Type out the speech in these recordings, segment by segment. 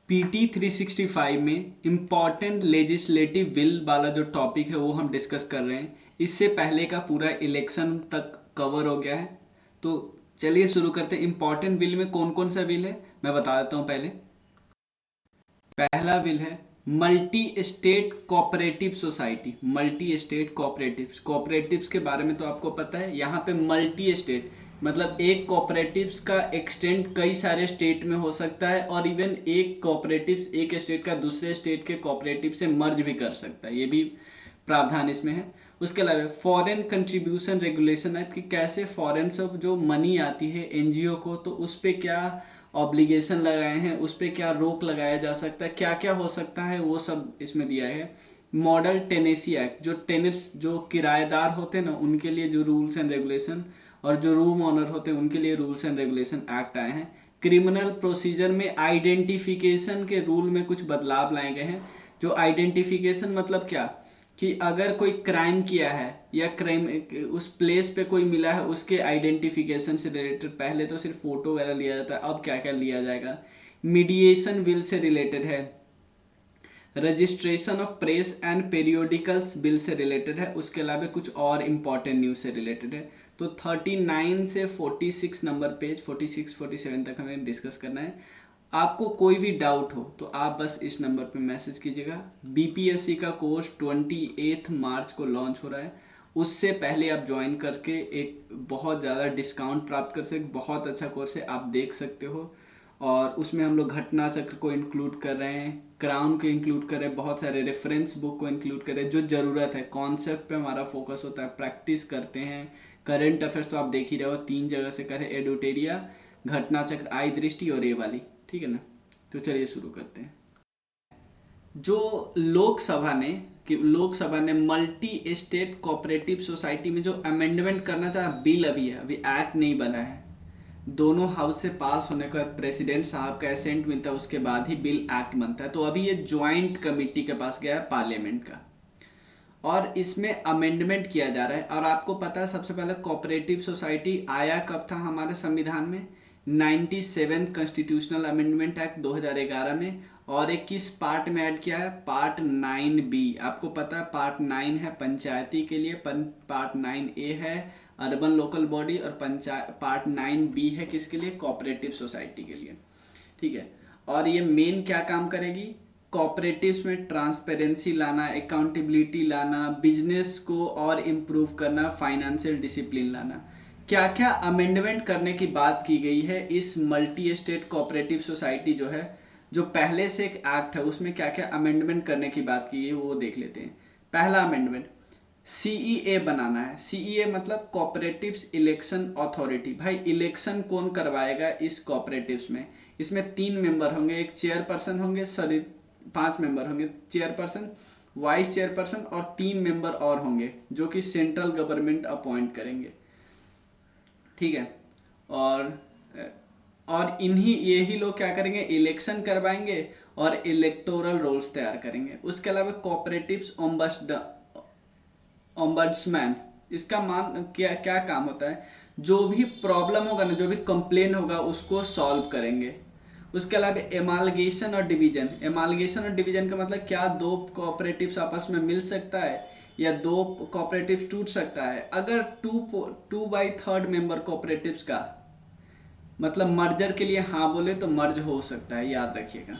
PT 365 में important legislative bill वाला जो टॉपिक है वो हम डिस्कस कर रहे हैं। इससे पहले का पूरा इलेक्शन तक कवर हो गया है। तो चलिए शुरू करते हैं। इम्पॉर्टेंट बिल में कौन कौन सा बिल है मैं बता देता हूँ। पहला बिल है multi state cooperative society. Multi state cooperatives, cooperatives के बारे में तो आपको पता है। यहाँ पे मल्टी स्टेट मतलब एक कोऑपरेटिव्स का एक्सटेंड कई सारे स्टेट में हो सकता है, और इवन एक कोऑपरेटिव्स एक स्टेट का दूसरे स्टेट के कोऑपरेटिव से मर्ज भी कर सकता है, ये भी प्रावधान इसमें है। उसके अलावा फॉरेन कंट्रीब्यूशन रेगुलेशन एक्ट कि कैसे फॉरेन से जो मनी आती है एनजीओ को, तो उस पर क्या ऑब्लिगेशन लगाए हैं, उस पर क्या रोक लगाया जा सकता है, क्या क्या हो सकता है, वो सब इसमें दिया है। मॉडल टेनेसी एक्ट, जो टेनेट्स जो किराएदार होते हैं ना उनके लिए जो रूल्स एंड रेगुलेशन, और जो रूम ऑनर होते हैं उनके लिए रूल्स एंड रेगुलेशन एक्ट आए हैं। क्रिमिनल प्रोसीजर में आइडेंटिफिकेशन के रूल में कुछ बदलाव लाए गए हैं। जो आइडेंटिफिकेशन मतलब क्या, कि अगर कोई क्राइम किया है या क्राइम उस प्लेस पे कोई मिला है, उसके आइडेंटिफिकेशन से रिलेटेड पहले तो सिर्फ फोटो वगैरह लिया जाता है, अब क्या क्या लिया जाएगा। मीडिएशन बिल से रिलेटेड है। Registration of press and periodicals bill से रिलेटेड है। उसके अलावा कुछ और इंपॉर्टेंट न्यूज से रिलेटेड है। तो 39 से 46 नंबर पेज 46 47 तक हमें डिस्कस करना है। आपको कोई भी डाउट हो तो आप बस इस नंबर पे मैसेज कीजिएगा। बीपीएससी का कोर्स 28 मार्च को लॉन्च हो रहा है। उससे पहले आप ज्वाइन करके एक बहुत ज़्यादा डिस्काउंट प्राप्त कर सकते। बहुत अच्छा कोर्स है, आप देख सकते हो। और उसमें हम लोग घटना चक्र को इंक्लूड कर रहे हैं, क्राउन को इंक्लूड कर रहे हैं, बहुत सारे रेफरेंस बुक को इंक्लूड कर रहे हैं। जो ज़रूरत है कॉन्सेप्ट पे हमारा फोकस होता है, प्रैक्टिस करते हैं। करंट अफेयर्स तो आप देख ही रहे हो, 3 जगह से करें, एडुटेरिया, घटना चक्र, आई दृष्टि और ये वाली, ठीक है ना। तो चलिए शुरू करते हैं। जो लोकसभा ने मल्टी स्टेट कोऑपरेटिव सोसाइटी में जो अमेंडमेंट करना चाहा, बिल अभी है, अभी एक्ट नहीं बना है। दोनों हाउस से पास होने के बाद प्रेसिडेंट साहब का एसेंट मिलता है, उसके बाद ही बिल एक्ट बनता है। तो अभी ये ज्वाइंट कमिटी के पास गया है पार्लियामेंट का, और इसमें अमेंडमेंट किया जा रहा है। और आपको पता है सबसे पहले कोऑपरेटिव सोसाइटी आया कब था हमारे संविधान में, 97 कॉन्स्टिट्यूशनल अमेंडमेंट एक्ट 2011 में। और एक किस पार्ट में ऐड किया है, पार्ट 9B। आपको पता है पार्ट 9 है पंचायती के लिए, पार्ट 9A है अर्बन लोकल बॉडी, और पार्ट 9B है किसके लिए, कोऑपरेटिव सोसाइटी के लिए, ठीक है। और ये मेन क्या काम करेगी, कॉपरेटिव्स में ट्रांसपेरेंसी लाना, अकाउंटेबिलिटी लाना, बिजनेस को और इम्प्रूव करना, फाइनेंशियल डिसिप्लिन लाना। क्या क्या अमेंडमेंट करने की बात की गई है इस मल्टी स्टेट कोऑपरेटिव सोसाइटी जो है, जो पहले से एक एक्ट है, उसमें क्या क्या अमेंडमेंट करने की बात की है वो देख लेते हैं। पहला अमेंडमेंट, सीईए बनाना है। सीईए मतलब कोऑपरेटिव्स इलेक्शन अथॉरिटी। भाई इलेक्शन कौन करवाएगा इस कोऑपरेटिव्स में, इसमें 3 मेंबर होंगे, एक चेयरपर्सन होंगे, सॉरी 5 मेंबर होंगे, चेयरपर्सन, वाइस चेयरपर्सन और 3 मेंबर और होंगे जो कि सेंट्रल गवर्नमेंट अपॉइंट करेंगे, ठीक है। और इन्हीं यही लोग क्या करेंगे, इलेक्शन करवाएंगे और इलेक्टोरल रोल्स तैयार करेंगे। उसके अलावा कोऑपरेटिव्स ओम्बड्समैन, इसका मान क्या क्या काम होता है, जो भी प्रॉब्लम होगा ना, जो भी कंप्लेन होगा उसको सॉल्व करेंगे। उसके अलावा एमालगेशन और डिवीजन, एमालगेशन और डिवीजन का मतलब क्या, दो कोऑपरेटिव्स आपस में मिल सकता है या दो कोऑपरेटिव्स टूट सकता है। अगर 2/3 मेंबर कोऑपरेटिव्स का मतलब मर्जर के लिए हाँ बोले तो मर्ज हो सकता है, याद रखिएगा,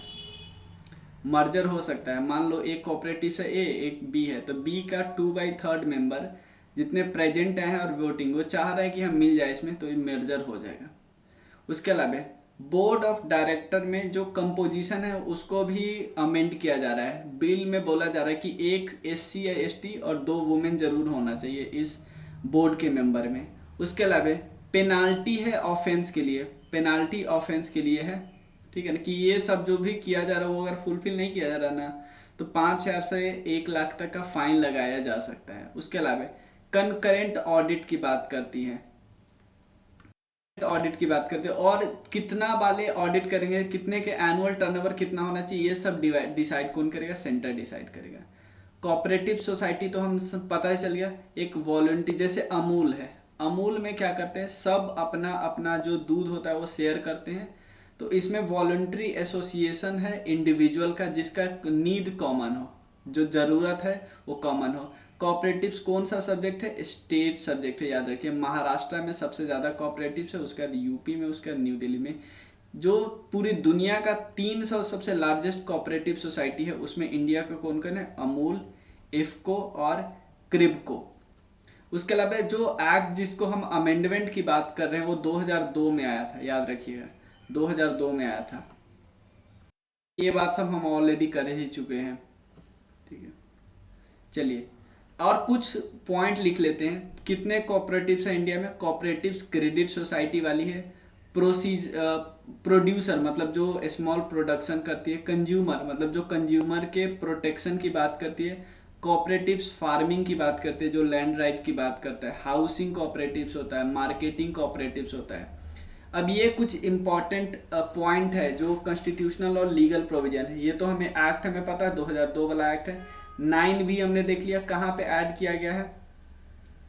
मर्जर हो सकता है। मान लो एक कोऑपरेटिव से ए एक बी है, तो बी का 2/3 मेंबर जितने प्रेजेंट हैं और वोटिंग, वो चाह रहे हैं कि हम मिल जाए इसमें, तो ये मर्जर हो जाएगा। उसके अलावा बोर्ड ऑफ डायरेक्टर में जो कंपोजिशन है उसको भी अमेंड किया जा रहा है। बिल में बोला जा रहा है कि एक एससी या एसटी और 2 वुमेन जरूर होना चाहिए इस बोर्ड के मेंबर में। उसके अलावा पेनाल्टी है ऑफेंस के लिए, पेनाल्टी ऑफेंस के लिए है, ठीक है ना, कि ये सब जो भी किया जा रहा है वो अगर फुलफिल नहीं किया जा रहा ना, तो 5,000 से 1 लाख तक का फाइन लगाया जा सकता है। उसके अलावा कंकरेंट ऑडिट की बात करती है, ऑडिट की बात करते हैं, और कितना वाले ऑडिट करेंगे, कितने के एनुअल टर्नओवर कितना होना चाहिए, ये सब डिसाइड कौन करेगा, सेंटर डिसाइड करेगा। कोऑपरेटिव सोसाइटी तो हम सब पता ही चल गया। एक वॉलंटियर, जैसे अमूल है, अमूल में क्या करते हैं, सब अपना अपना जो दूध होता है वो शेयर करते हैं। तो इसमें वॉलंटरी एसोसिएशन है इंडिविजुअल का जिसका नीड कॉमन हो, जो ज़रूरत है वो कॉमन हो। कोऑपरेटिव्स कौन सा सब्जेक्ट है? स्टेट सब्जेक्ट है, याद रखिए। महाराष्ट्र में सबसे ज़्यादा कोऑपरेटिव्स है, उसके बाद यूपी में, उसके बाद न्यू दिल्ली में। जो पूरी दुनिया का 300 सबसे लार्जेस्ट कोऑपरेटिव सोसाइटी है उसमें इंडिया का कौन कौन है? अमूल, इफ्को और क्रिब्को। उसके अलावा जो एक्ट जिसको हम अमेंडमेंट की बात कर रहे हैं वो 2002 में आया था, याद रखिएगा 2002 में आया था। ये बात सब हम ऑलरेडी कर ही चुके हैं, ठीक है। चलिए और कुछ पॉइंट लिख लेते हैं। कितने कोऑपरेटिव्स हैं इंडिया में? कोऑपरेटिव्स क्रेडिट सोसाइटी वाली है, प्रोड्यूसर मतलब जो स्मॉल प्रोडक्शन करती है, कंज्यूमर मतलब जो कंज्यूमर के प्रोटेक्शन की बात करती है, कोऑपरेटिव्स फार्मिंग की बात करते हैं जो लैंड राइट की बात करता है, हाउसिंग कोऑपरेटिव्स होता है, मार्केटिंग कोऑपरेटिव्स होता है। अब ये कुछ इंपॉर्टेंट पॉइंट है जो कॉन्स्टिट्यूशनल और लीगल प्रोविजन है। ये तो हमें एक्ट हमें पता है 2002 वाला एक्ट है। 9 भी हमने देख लिया कहाँ पे ऐड किया गया है,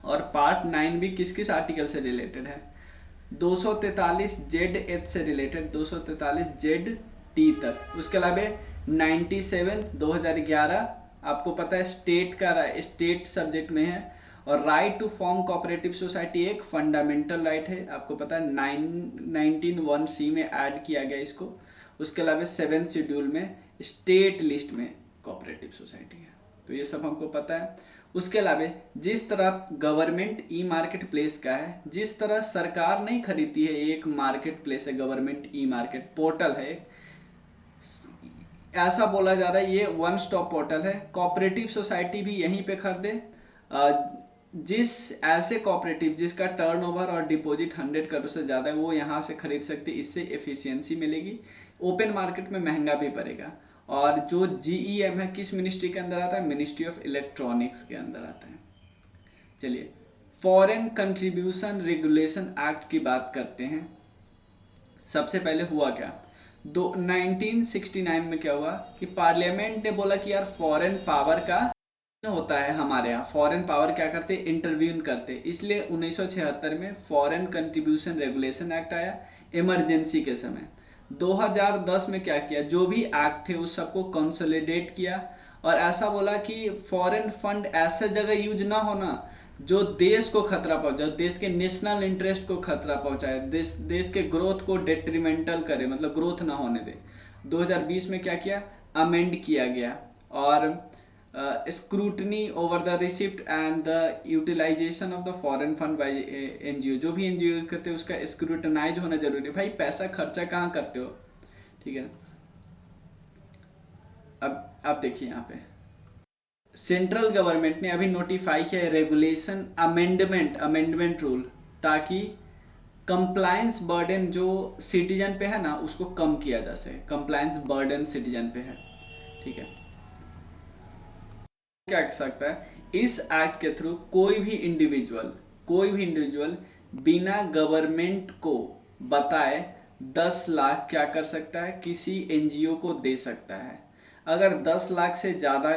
और पार्ट 9 भी किस किस आर्टिकल से रिलेटेड है? 243 जेड एच से रिलेटेड, 243 जेड टी तक। उसके अलावा 97 2011 आपको पता है स्टेट का स्टेट सब्जेक्ट में है, और right to form cooperative society एक फंडामेंटल राइट है, आपको पता है 19(1)(c) में ऐड किया गया इसको। उसके अलावा 7th शेड्यूल में स्टेट लिस्ट में कोऑपरेटिव सोसाइटी है, तो ये सब हमको पता है। उसके अलावा जिस तरह गवर्नमेंट ई मार्केट प्लेस का है, जिस तरह सरकार नहीं खरीदती है, एक मार्केट प्लेस है गवर्नमेंट ई मार्केट पोर्टल है, ऐसा बोला जा रहा है ये वन स्टॉप पोर्टल है। कोऑपरेटिव सोसाइटी भी यहीं पे खरीदे। जिस ऐसे कोऑपरेटिव जिसका टर्नओवर और डिपॉजिट 100 करोड़ से ज़्यादा है वो यहाँ से खरीद सकते, इससे एफिशिएंसी मिलेगी। ओपन मार्केट में महंगा भी पड़ेगा। और जो GEM है किस मिनिस्ट्री के अंदर आता है? मिनिस्ट्री ऑफ इलेक्ट्रॉनिक्स के अंदर आता है। चलिए फॉरेन कंट्रीब्यूशन रेगुलेशन एक्ट की बात करते हैं। सबसे पहले हुआ क्या, 1969 में क्या हुआ कि पार्लियामेंट ने बोला कि यार फॉरेन पावर का होता है, हमारे यहाँ फॉरेन पावर क्या करते, इंटरव्यून करते, इसलिए 1976 में फॉरेन कंट्रीब्यूशन रेगुलेशन एक्ट आया इमरजेंसी के समय। 2010 में क्या किया, जो भी एक्ट थे उस सबको कंसोलिडेट किया और ऐसा बोला कि फॉरेन फंड ऐसे जगह यूज ना होना जो देश को खतरा पहुंचाए, देश के नेशनल इंटरेस्ट को खतरा पहुंचाए, देश के ग्रोथ को डेट्रीमेंटल करे, मतलब ग्रोथ ना होने दे। 2020 में क्या किया, अमेंड किया गया और scrutiny over the receipt and the utilization of the foreign fund by NGO, जो भी NGO यूज करते हैं उसका स्क्रूटनाइज होना जरूरी है। भाई पैसा खर्चा कहाँ करते हो, ठीक है ना। अब देखिए यहाँ पे सेंट्रल गवर्नमेंट ने अभी नोटिफाई किया है रेगुलेशन अमेंडमेंट रूल, ताकि कंप्लायंस बर्डन जो सिटीजन पे है ना उसको कम किया जा सके। कंप्लायंस बर्डन सिटीजन पे है, ठीक है। क्या कर सकता है, इस एक्ट के थ्रू कोई भी इंडिविजुअल बिना गवर्नमेंट को बताए 10 लाख क्या कर सकता है, किसी NGO को दे सकता है। अगर 10 लाख से ज़्यादा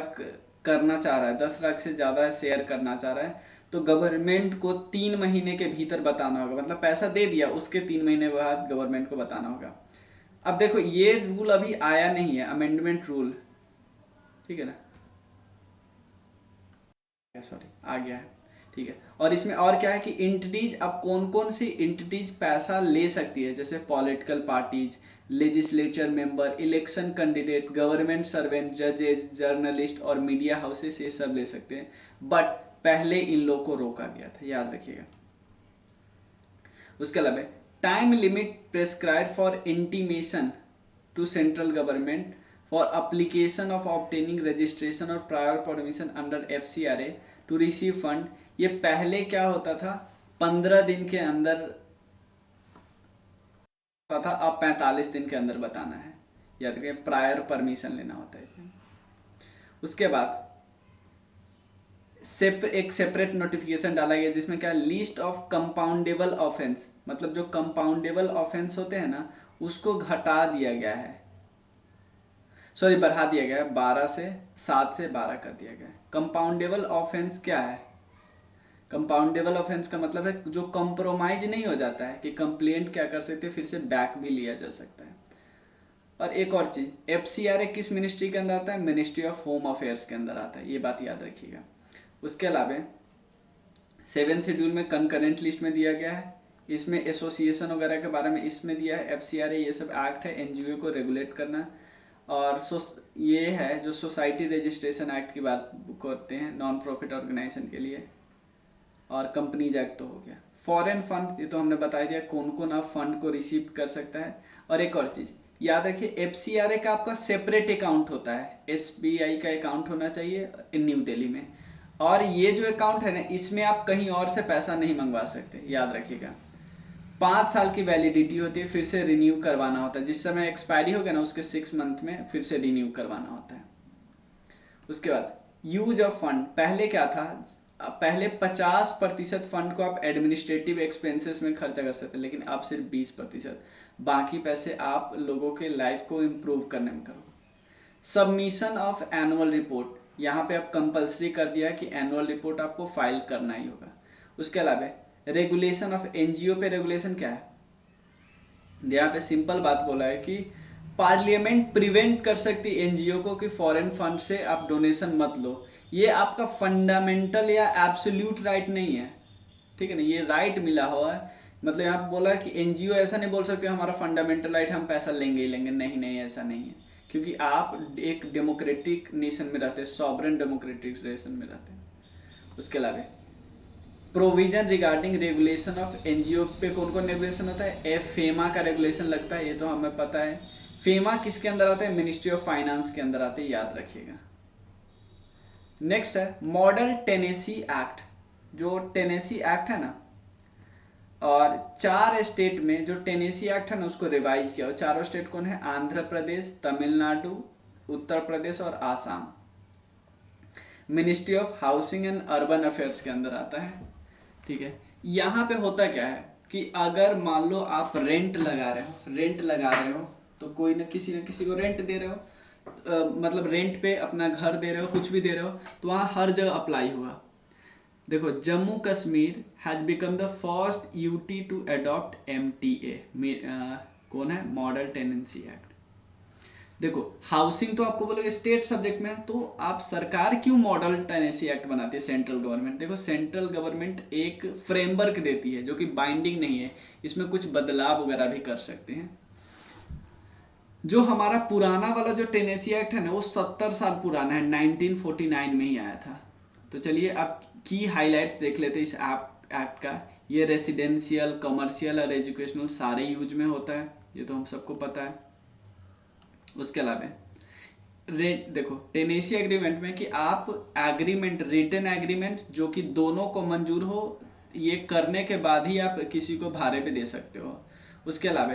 करना चाह रहा है, 10 लाख से ज़्यादा शेयर करना चाह रहा है तो गवर्नमेंट को 3 महीने के भीतर बताना होगा। मतलब पैसा दे दिया उसके 3 महीने बाद गवर्नमेंट को बताना होगा। अब देखो ये रूल अभी आया नहीं है, अमेंडमेंट रूल, ठीक है ना, सॉरी आ गया है, ठीक है। और इसमें और क्या है कि एंटिटीज, अब कौन कौन सी एंटिटीज पैसा ले सकती है, जैसे political parties, legislature member, election candidate, government servant, जजेज, जर्नलिस्ट और मीडिया हाउसेस, ये सब ले सकते हैं। बट पहले इन लोग को रोका गया था, याद रखिएगा। उसके अलावा time limit prescribe for intimation to central government for application of obtaining registration और prior permission under FCRA to receive fund. ये पहले क्या होता था, 15 दिन के अंदर होता था, अब 45 दिन के अंदर बताना है, याद रखिए प्रायर परमिशन लेना होता है। उसके बाद एक सेपरेट नोटिफिकेशन डाला गया जिसमें क्या, लिस्ट ऑफ कंपाउंडेबल ऑफेंस, मतलब जो कंपाउंडेबल ऑफेंस होते हैं ना उसको घटा दिया गया है, सॉरी बढ़ा दिया गया है, 7 से 12 कर दिया गया है। कंपाउंडेबल ऑफेंस क्या है, कंपाउंडेबल ऑफेंस का मतलब है जो कॉम्प्रोमाइज नहीं हो जाता है, कि कंप्लेंट क्या कर सकते फिर से बैक भी लिया जा सकता है। और एक और चीज़, FCRA किस मिनिस्ट्री के अंदर आता है? मिनिस्ट्री ऑफ होम अफेयर्स के अंदर आता है, ये बात याद रखिएगा। उसके अलावा 7 शेड्यूल में कंकरेंट लिस्ट में दिया गया है, इसमें एसोसिएशन वगैरह के बारे में इसमें दिया है। FCRA ये सब एक्ट है NGO को रेगुलेट करना। और ये है जो सोसाइटी रजिस्ट्रेशन एक्ट की बात करते हैं नॉन प्रॉफिट ऑर्गेनाइजेशन के लिए। और कंपनीज एक्ट तो हो गया। फॉरेन फंड, ये तो हमने बता दिया कौन कौन आप फंड को रिसीव कर सकता है। और एक और चीज़ याद रखिए, FCRA का आपका सेपरेट अकाउंट होता है, SBI का अकाउंट होना चाहिए न्यू दिल्ली में। और ये जो अकाउंट है ना, इसमें आप कहीं और से पैसा नहीं मंगवा सकते, याद रखिएगा। 5 साल की वैलिडिटी होती है, फिर से रिन्यू करवाना होता है। जिस समय एक्सपायरी हो गया ना, उसके 6 मंथ में फिर से रिन्यू करवाना होता है। उसके बाद यूज ऑफ फंड, पहले क्या था, पहले 50% फंड को आप एडमिनिस्ट्रेटिव एक्सपेंसेस में खर्चा कर सकते हैं, लेकिन अब सिर्फ 20%। बाकी पैसे आप लोगों के लाइफ को इम्प्रूव करने में करो। सबमिशन ऑफ एनुअल रिपोर्ट, यहाँ पे आप कंपलसरी कर दिया कि एनुअल रिपोर्ट आपको फाइल करना ही होगा। उसके अलावा रेगुलेशन ऑफ NGO पे रेगुलेशन क्या है, यहाँ पे सिंपल बात बोला है कि पार्लियामेंट प्रिवेंट कर सकती NGO को कि फॉरेन फंड से आप डोनेशन मत लो। ये आपका फंडामेंटल या एब्सोल्यूट राइट नहीं है, ठीक है ना, ये राइट मिला हुआ है। मतलब यहाँ पे बोला कि NGO ऐसा नहीं बोल सकते हमारा फंडामेंटल राइट, हम पैसा लेंगे ही लेंगे। नहीं नहीं, ऐसा नहीं है, क्योंकि आप एक डेमोक्रेटिक नेशन में रहते हैं, सॉवरेन डेमोक्रेटिक नेशन में रहते हैं। उसके अलावा provision regarding regulation of NGO पे कौन कौन रेगुलेशन होता है? FEMA का रेगुलेशन लगता है, ये तो हमें पता है। FEMA किसके अंदर आता है? मिनिस्ट्री ऑफ फाइनेंस के अंदर आते हैं, याद रखिएगा। नेक्स्ट है मॉडल टेनेसी एक्ट। जो टेनेसी एक्ट है ना, और 4 स्टेट में जो टेनेसी एक्ट है ना उसको रिवाइज किया। और चारों स्टेट कौन है? आंध्र प्रदेश, तमिलनाडु, उत्तर प्रदेश और Assam. Ministry of housing and urban affairs के अंदर आता है, ठीक है। यहाँ पे होता क्या है कि अगर मान लो आप रेंट लगा रहे हो तो कोई न किसी को रेंट दे रहे हो, मतलब रेंट पे अपना घर दे रहे हो, कुछ भी दे रहे हो, तो वहाँ हर जगह अप्लाई हुआ। देखो, Jammu Kashmir has become the first UT to adopt MTA। कौन है? Model tenancy act. देखो, हाउसिंग तो आपको बोलोगे स्टेट सब्जेक्ट में है, तो आप सरकार क्यों मॉडल टेनेंसी एक्ट बनाती है? Central government. देखो, सेंट्रल गवर्नमेंट एक फ्रेमवर्क देती है जो कि बाइंडिंग नहीं है, इसमें कुछ बदलाव वगैरह भी कर सकते हैं। जो हमारा पुराना वाला जो टेनेंसी एक्ट है ना, वो 70 साल पुराना है, 1949 में ही आया था। तो चलिए अब की हाईलाइट्स देख लेते हैं इस एक्ट का। ये रेसिडेंशियल, कमर्शियल और एजुकेशनल सारे यूज में होता है, ये तो हम सबको पता है। उसके अलावा देखो, टेनेसी एग्रीमेंट में कि आप एग्रीमेंट, रिटन एग्रीमेंट जो कि दोनों को मंजूर हो, ये करने के बाद ही आप किसी को भाड़े पे दे सकते हो। उसके अलावा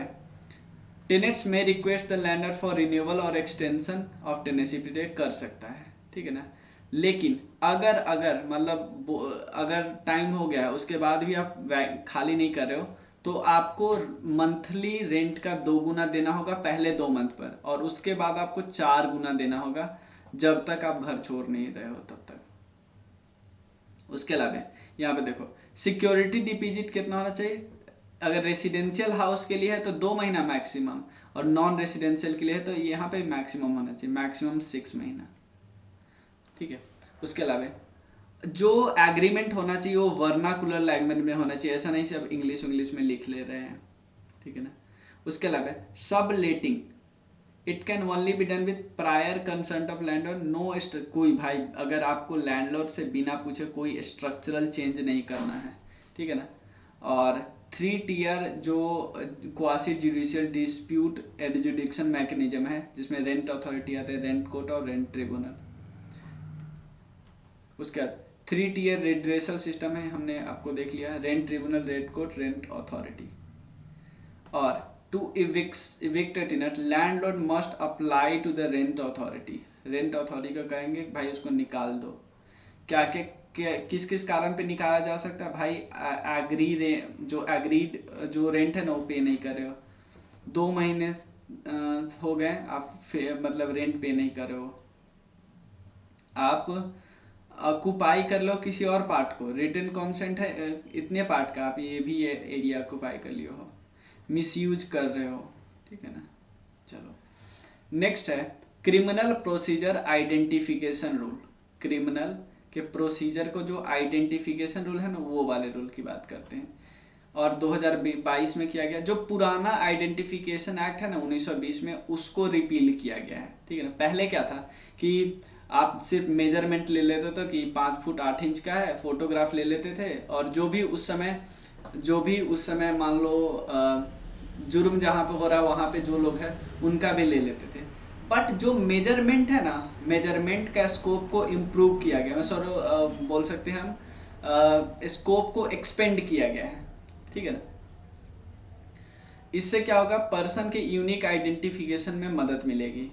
टेनेंट्स में request the lander for renewal और एक्सटेंशन ऑफ टेनेंसी पीरियड कर सकता है, ठीक है ना। लेकिन अगर मतलब अगर टाइम हो गया उसके बाद भी आप खाली नहीं कर रहे हो, तो आपको मंथली रेंट का 2 गुना देना होगा पहले 2 मंथ पर, और उसके बाद आपको 4 गुना देना होगा जब तक आप घर छोड़ नहीं रहे हो तब तक। उसके अलावा यहाँ पे देखो, सिक्योरिटी डिपॉजिट कितना होना चाहिए? अगर रेसिडेंशियल हाउस के लिए है तो 2 महीना मैक्सिमम, और नॉन रेसिडेंशियल के लिए है तो यहाँ पे मैक्सिमम होना चाहिए, मैक्सिमम 6 महीना, ठीक है। उसके अलावा जो एग्रीमेंट होना चाहिए वो वर्नाकुलर लैंग्वेज में होना चाहिए, ऐसा नहीं सब इंग्लिश में लिख ले रहे हैं, ठीक है ना। उसके अलावा subletting, it can only be done with prior consent of landlord. No, कोई भाई अगर आपको लैंडलॉर्ड से बिना पूछे कोई स्ट्रक्चरल चेंज नहीं करना है, ठीक है ना। और 3 टियर जो क्वासी जुडिशियल डिस्प्यूट एडजुडिक्शन मैकेनिज्म है, जिसमें रेंट अथॉरिटी आते हैं, रेंट कोर्ट और रेंट ट्रिब्यूनल। उसके बाद 3 टियर रिड्रेसल सिस्टम है, हमने आपको देख लिया, rent tribunal, rent court, rent authority. और to evict a tenant, landlord must apply to the rent authority. Rent authority का कहेंगे भाई उसको निकाल दो। क्या किस किस कारण पे निकाला जा सकता है भाई? एग्रीड जो रेंट है ना वो पे नहीं कर रहे हो, 2 महीने हो गए आप मतलब रेंट पे नहीं कर रहे हो, आप ऑक्युपाई कर लो किसी और पार्ट को, रिटन कॉन्सेंट है इतने पार्ट का, आप ये भी एरिया ऑक्युपाई कर लियो हो, मिसयूज कर रहे हो, ठीक है ना। चलो, नेक्स्ट है criminal procedure identification rule. Criminal के प्रोसीजर को जो आइडेंटिफिकेशन रूल है ना, वो वाले रूल की बात करते हैं। और 2022 में किया गया, जो पुराना आइडेंटिफिकेशन एक्ट है ना 1920 में, उसको रिपील किया गया है। ठीक है ना। पहले क्या था कि आप सिर्फ मेजरमेंट ले लेते थे कि 5 फुट 8 इंच का है, फोटोग्राफ ले लेते थे, और जो भी उस समय मान लो जुर्म जहाँ पे हो रहा है वहाँ पे जो लोग हैं उनका भी ले लेते थे। बट जो मेजरमेंट है ना, मेजरमेंट का स्कोप को इम्प्रूव किया गया, मैं बोल सकते हैं हम स्कोप को एक्सपेंड किया गया है। ठीक है ना। इससे क्या होगा, पर्सन के यूनिक आइडेंटिफिकेशन में मदद मिलेगी।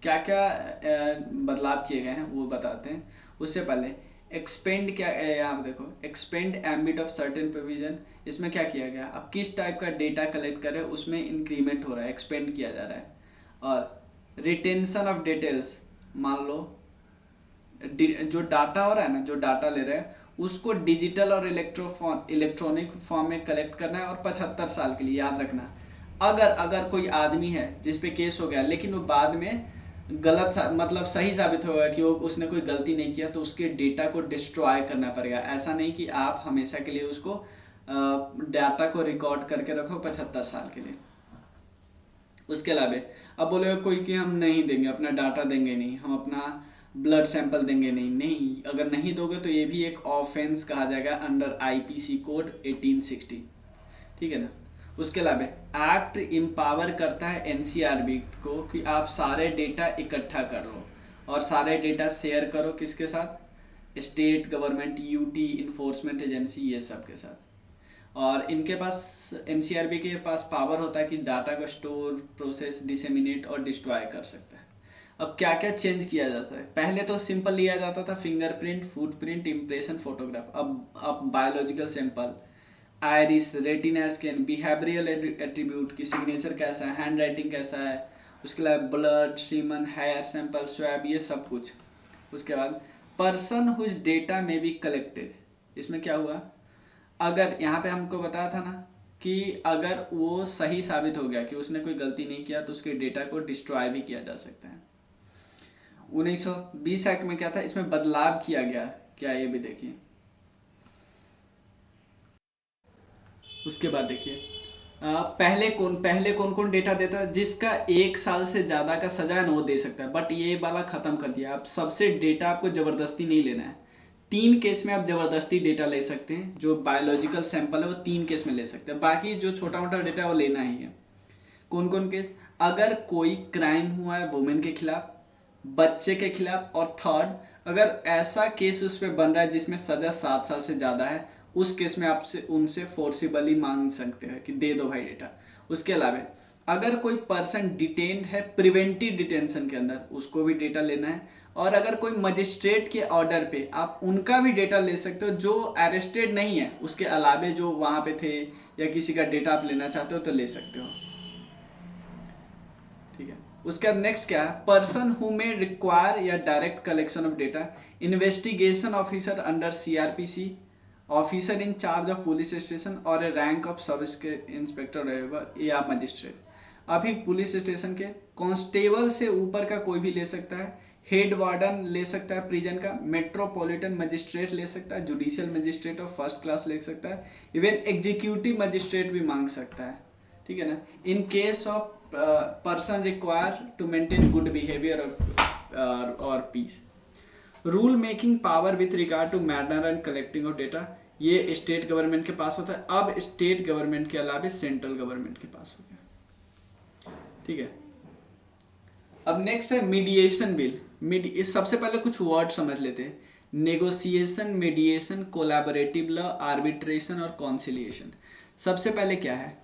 क्या क्या बदलाव किए गए हैं वो बताते हैं। उससे पहले एक्सपेंड क्या, यहाँ देखो, expand ambit of certain provision. इसमें क्या किया गया, अब किस टाइप का डेटा कलेक्ट करे उसमें इंक्रीमेंट हो रहा है, एक्सपेंड किया जा रहा है। और रिटेंशन ऑफ डिटेल्स, मान लो जो डाटा हो रहा है ना, जो डाटा ले रहे हैं उसको डिजिटल और इलेक्ट्रॉनिक फॉर्म में कलेक्ट करना है, और 75 साल के लिए, याद रखना। अगर कोई आदमी है जिस पे केस हो गया लेकिन वो बाद में गलत मतलब सही साबित होगा कि उसने कोई गलती नहीं किया, तो उसके डेटा को डिस्ट्रॉय करना पड़ेगा। ऐसा नहीं कि आप हमेशा के लिए उसको डाटा को रिकॉर्ड करके रखो 75 साल के लिए। उसके अलावा अब बोले कोई कि हम नहीं देंगे, अपना डाटा देंगे नहीं, हम अपना ब्लड सैंपल देंगे नहीं, अगर नहीं दोगे तो ये भी एक ऑफेंस कहा जाएगा अंडर आईपीसी कोड 1860। ठीक है ना। उसके अलावा एक्ट एम्पावर करता है एनसीआरबी को कि आप सारे डेटा इकट्ठा कर लो और सारे डेटा शेयर करो, किसके साथ, state government, UT, enforcement agency, ये सब के साथ। और इनके पास, एनसीआरबी के पास पावर होता है कि डाटा को स्टोर, प्रोसेस, डिसेमिनेट और डिस्ट्रॉय कर सकता है। अब क्या क्या चेंज किया जाता है, पहले तो सिंपल लिया जाता था फिंगरप्रिंट, फुटप्रिंट, इम्प्रेशन, फोटोग्राफ। अब biological sample, iris, retina scan, behavioural attribute की सिग्नेचर कैसा है, हैंड राइटिंग कैसा है, उसके अलावा blood, semen, hair sample, swab, ये सब कुछ। उसके बाद पर्सन हुज डेटा में बी कलेक्टेड, इसमें क्या हुआ, अगर यहाँ पे हमको बताया था ना कि अगर वो सही साबित हो गया कि उसने कोई गलती नहीं किया तो उसके डेटा को डिस्ट्रॉय भी किया जा सकता है। 1920 एक्ट में क्या था, इसमें बदलाव किया गया, क्या ये भी देखिए। उसके बाद देखिए पहले कौन कौन डेटा देता है, जिसका 1 साल से ज़्यादा का सजा है ना वो दे सकता है, बट ये वाला ख़त्म कर दिया। अब सबसे डेटा आपको ज़बरदस्ती नहीं लेना है। 3 केस में आप ज़बरदस्ती डेटा ले सकते हैं, जो बायोलॉजिकल सैंपल है वो 3 केस में ले सकते हैं, बाकी जो छोटा मोटा डेटा है वो लेना ही है। कौन कौन केस, अगर कोई क्राइम हुआ है वुमेन के खिलाफ, बच्चे के खिलाफ, और थर्ड, अगर ऐसा केस उस पर बन रहा है जिसमें सजा 7 साल से ज़्यादा है, उस केस में आपसे उनसे फोर्सिबली मांग सकते हैं कि दे दो भाई डेटा। उसके अलावा अगर कोई पर्सन डिटेन्ड है प्रिवेंटिव डिटेंशन के अंदर, उसको भी डेटा लेना है। और अगर कोई मजिस्ट्रेट के ऑर्डर पे, आप उनका भी डेटा ले सकते हो, जो अरेस्टेड नहीं है, उसके अलावे जो वहाँ पे थे, या किसी का डेटा आप लेना चाहते हो तो ले सकते हो। ठीक है। उसके बाद नेक्स्ट क्या है, पर्सन हु मे रिक्वायर या direct collection of data, investigation officer under CrPC, officer in charge of police station, और A rank of sub inspector या मजिस्ट्रेट। अभी पुलिस स्टेशन के कांस्टेबल से ऊपर का कोई भी ले सकता है, हेड वार्डन ले सकता है प्रिजन का, मेट्रोपॉलिटन मजिस्ट्रेट ले सकता है, judicial magistrate of first class ले सकता है, इवन एग्जीक्यूटिव मजिस्ट्रेट भी मांग सकता है। ठीक है ना। In case of person require to maintain good behaviour और peace. Rule making power with regard to matter and collecting of data, ये स्टेट गवर्नमेंट के पास होता है। अब स्टेट गवर्नमेंट के अलावा सेंट्रल गवर्नमेंट के पास हो गया। ठीक है। अब नेक्स्ट है मीडिएशन बिल। सबसे पहले कुछ वर्ड समझ लेते हैं, negotiation, mediation, collaborative law, arbitration और कॉन्सिलिएशन। सबसे पहले क्या है,